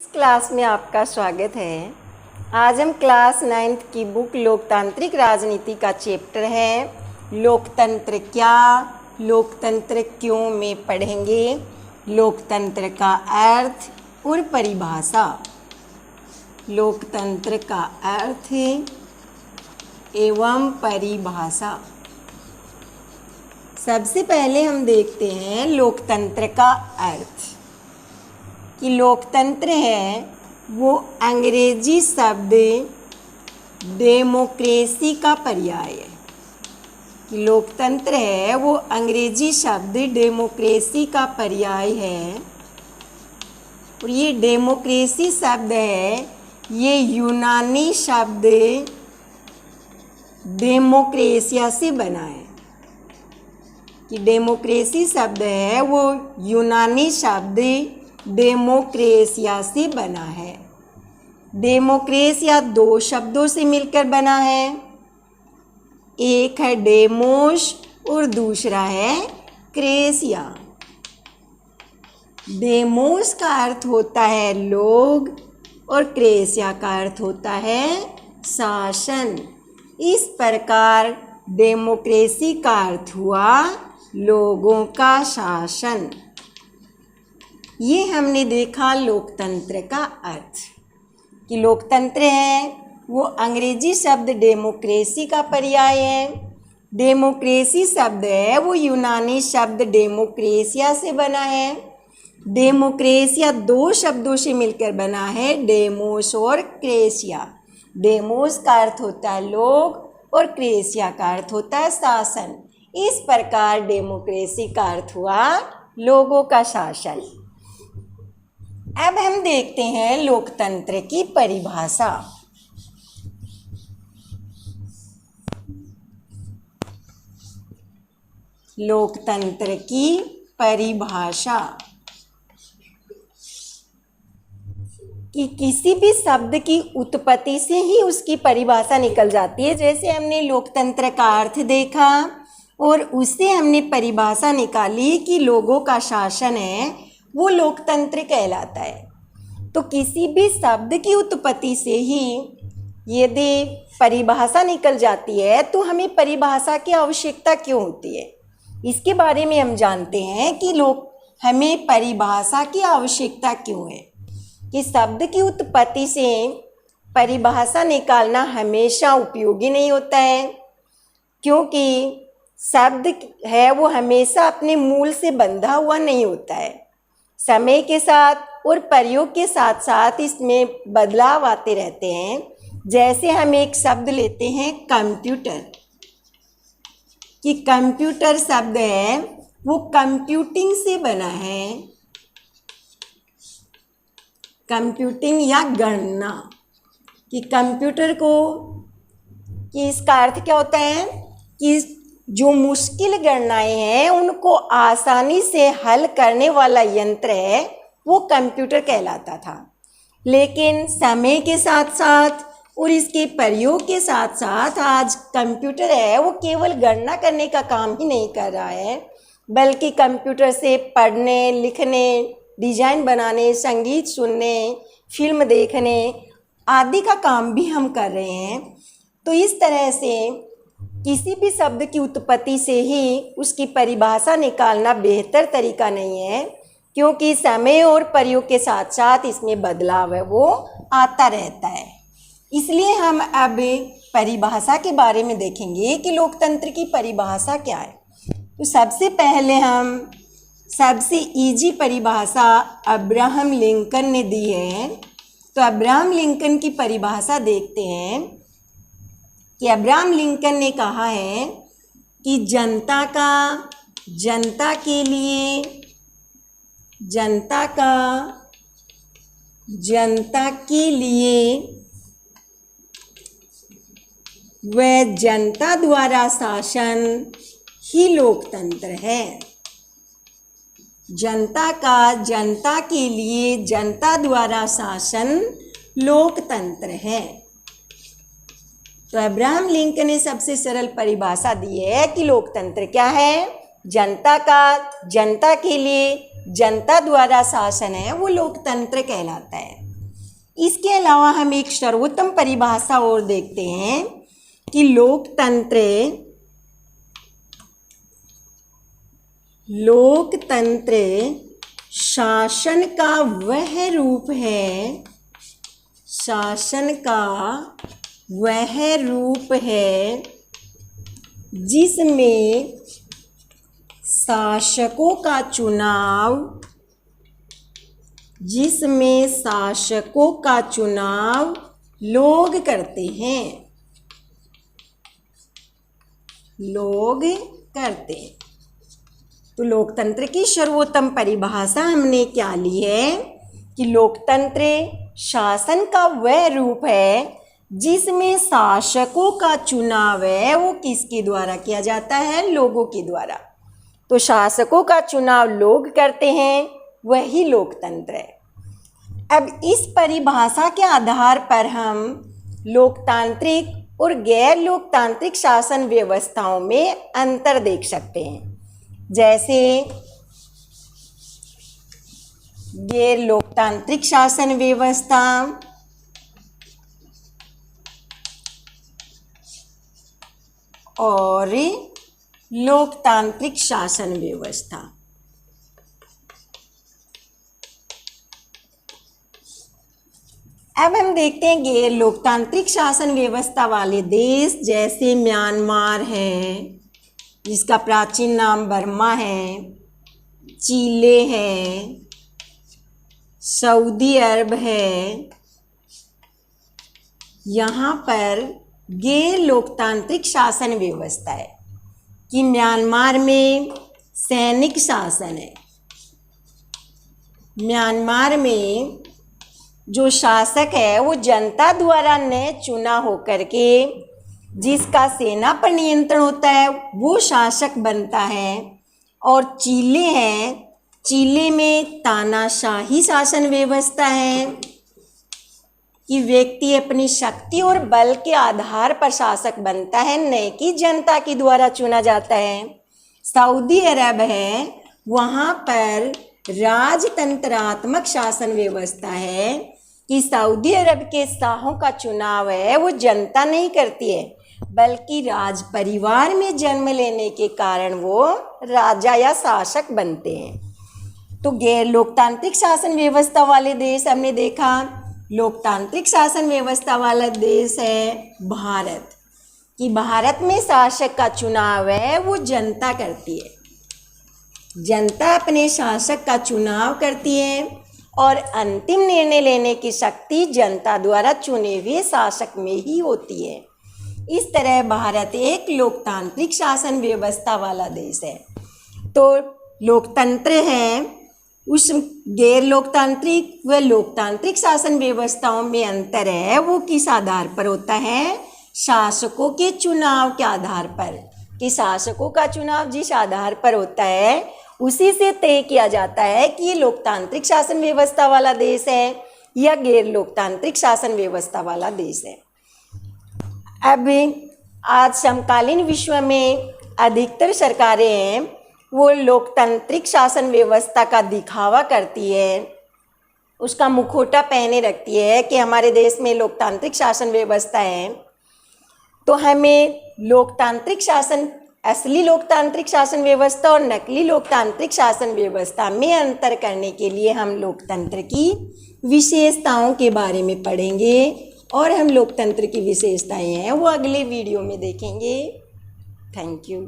इस क्लास में आपका स्वागत है। आज हम क्लास 9th की बुक लोकतांत्रिक राजनीति का चैप्टर है लोकतंत्र क्या, लोकतंत्र क्यों में पढ़ेंगे लोकतंत्र का अर्थ और परिभाषा। लोकतंत्र का अर्थ एवं परिभाषा। सबसे पहले हम देखते हैं लोकतंत्र का अर्थ कि लोकतंत्र है वो अंग्रेजी शब्द डेमोक्रेसी का पर्याय है। कि लोकतंत्र है वो अंग्रेजी शब्द डेमोक्रेसी का पर्याय है। और ये डेमोक्रेसी शब्द है ये यूनानी शब्द डेमोक्रेसिया से बना है। कि डेमोक्रेसी शब्द है वो यूनानी शब्द डेमोक्रेसिया से बना है। डेमोक्रेसिया दो शब्दों से मिलकर बना है, एक है डेमोस और दूसरा है क्रेसिया। डेमोस का अर्थ होता है लोग और क्रेसिया का अर्थ होता है शासन। इस प्रकार डेमोक्रेसी का अर्थ हुआ लोगों का शासन। ये हमने देखा लोकतंत्र का अर्थ कि लोकतंत्र है वो अंग्रेजी शब्द डेमोक्रेसी का पर्याय है। डेमोक्रेसी शब्द है वो यूनानी शब्द डेमोक्रेसिया से बना है। डेमोक्रेसिया दो शब्दों से मिलकर बना है, डेमोस और क्रेसिया। डेमोस का अर्थ होता है लोग और क्रेसिया का अर्थ होता है शासन। इस प्रकार डेमोक्रेसी का अर्थ हुआ लोगों का शासन। अब हम देखते हैं लोकतंत्र की परिभाषा। लोकतंत्र की परिभाषा कि किसी भी शब्द की उत्पत्ति से ही उसकी परिभाषा निकल जाती है। जैसे हमने लोकतंत्र का अर्थ देखा और उससे हमने परिभाषा निकाली कि लोगों का शासन है वो लोकतंत्र कहलाता है। तो किसी भी शब्द की उत्पत्ति से ही यदि परिभाषा निकल जाती है तो हमें परिभाषा की आवश्यकता क्यों होती है, इसके बारे में हम जानते हैं कि हमें परिभाषा की आवश्यकता क्यों है। कि शब्द की उत्पत्ति से परिभाषा निकालना हमेशा उपयोगी नहीं होता है, क्योंकि शब्द है वो हमेशा अपने मूल से बंधा हुआ नहीं होता है। समय के साथ और प्रयोग के साथ साथ इसमें बदलाव आते रहते हैं। जैसे हम एक शब्द लेते हैं कंप्यूटर, कि कंप्यूटर शब्द है वो कंप्यूटिंग से बना है। कंप्यूटिंग या गणना। कि कंप्यूटर को कि इसका अर्थ क्या होता है कि जो मुश्किल गणनाएं हैं उनको आसानी से हल करने वाला यंत्र है वो कंप्यूटर कहलाता था। लेकिन समय के साथ साथ और इसके प्रयोग के साथ साथ आज कंप्यूटर है वो केवल गणना करने का काम ही नहीं कर रहा है, बल्कि कंप्यूटर से पढ़ने, लिखने, डिजाइन बनाने, संगीत सुनने, फिल्म देखने आदि का काम भी हम कर रहे हैं। तो इस तरह से किसी भी शब्द की उत्पत्ति से ही उसकी परिभाषा निकालना बेहतर तरीका नहीं है, क्योंकि समय और प्रयोग के साथ साथ इसमें बदलाव है वो आता रहता है। इसलिए हम अब परिभाषा के बारे में देखेंगे कि लोकतंत्र की परिभाषा क्या है। तो सबसे पहले हम सबसे इजी परिभाषा अब्राहम लिंकन ने दी है। तो अब्राहम लिंकन की परिभाषा देखते हैं कि अब्राहम लिंकन ने कहा है कि जनता के लिए व जनता द्वारा शासन ही लोकतंत्र है। जनता के लिए जनता द्वारा शासन लोकतंत्र है। तो अब्राहम लिंकन ने सबसे सरल परिभाषा दी है कि लोकतंत्र क्या है। जनता के लिए जनता द्वारा शासन है वो लोकतंत्र कहलाता है। इसके अलावा हम एक सर्वोत्तम परिभाषा और देखते हैं कि लोकतंत्र शासन का वह रूप है, शासन का वह रूप है जिसमें शासकों का चुनाव लोग करते हैं, तो लोकतंत्र की सर्वोत्तम परिभाषा हमने क्या ली है कि लोकतंत्र शासन का वह रूप है जिसमें शासकों का चुनाव है वो किसके द्वारा किया जाता है, लोगों के द्वारा। तो शासकों का चुनाव लोग करते हैं, वही लोकतंत्र है। अब इस परिभाषा के आधार पर हम लोकतांत्रिक और गैर लोकतांत्रिक शासन व्यवस्थाओं में अंतर देख सकते हैं। जैसे गैर लोकतांत्रिक शासन व्यवस्था और लोकतांत्रिक शासन व्यवस्था। अब हम देखते हैं गैर लोकतांत्रिक शासन व्यवस्था वाले देश, जैसे म्यांमार है जिसका प्राचीन नाम बर्मा है, चिले है, सऊदी अरब है। यहाँ पर गैर लोकतांत्रिक शासन व्यवस्था है कि म्यांमार में सैनिक शासन है। म्यांमार में जो शासक है वो जनता द्वारा न चुना होकर के जिसका सेना पर नियंत्रण होता है वो शासक बनता है। और चिले है, चिले में तानाशाही शासन व्यवस्था है कि व्यक्ति अपनी शक्ति और बल के आधार पर शासक बनता है, न कि जनता के द्वारा चुना जाता है। सऊदी अरब है, वहाँ पर राजतंत्रात्मक शासन व्यवस्था है कि सऊदी अरब के शाहों का चुनाव है वो जनता नहीं करती है, बल्कि राज परिवार में जन्म लेने के कारण वो राजा या शासक बनते हैं। तो गैर लोकतांत्रिक शासन व्यवस्था वाले देश हमने देखा। लोकतांत्रिक शासन व्यवस्था वाला देश है भारत, कि भारत में शासक का चुनाव है वो जनता करती है। जनता अपने शासक का चुनाव करती है और अंतिम निर्णय लेने की शक्ति जनता द्वारा चुने हुए शासक में ही होती है। इस तरह भारत एक लोकतांत्रिक शासन व्यवस्था वाला देश है। तो लोकतंत्र है, उस गैर लोकतांत्रिक व लोकतांत्रिक शासन व्यवस्थाओं में अंतर है वो किस आधार पर होता है, शासकों के चुनाव के आधार पर। कि शासकों का चुनाव जिस आधार पर होता है उसी से तय किया जाता है कि ये लोकतांत्रिक शासन व्यवस्था वाला देश है या गैर लोकतांत्रिक शासन व्यवस्था वाला देश है। अब आज समकालीन विश्व में अधिकतर सरकारें हैं वो लोकतांत्रिक शासन व्यवस्था का दिखावा करती है, उसका मुखौटा पहने रखती है कि हमारे देश में लोकतांत्रिक शासन व्यवस्था है। तो हमें लोकतांत्रिक शासन, असली लोकतांत्रिक शासन व्यवस्था और नकली लोकतांत्रिक शासन व्यवस्था में अंतर करने के लिए हम लोकतंत्र की विशेषताओं के बारे में पढ़ेंगे और हम लोकतंत्र की विशेषताएं हैं वो अगले वीडियो में देखेंगे। Thank you.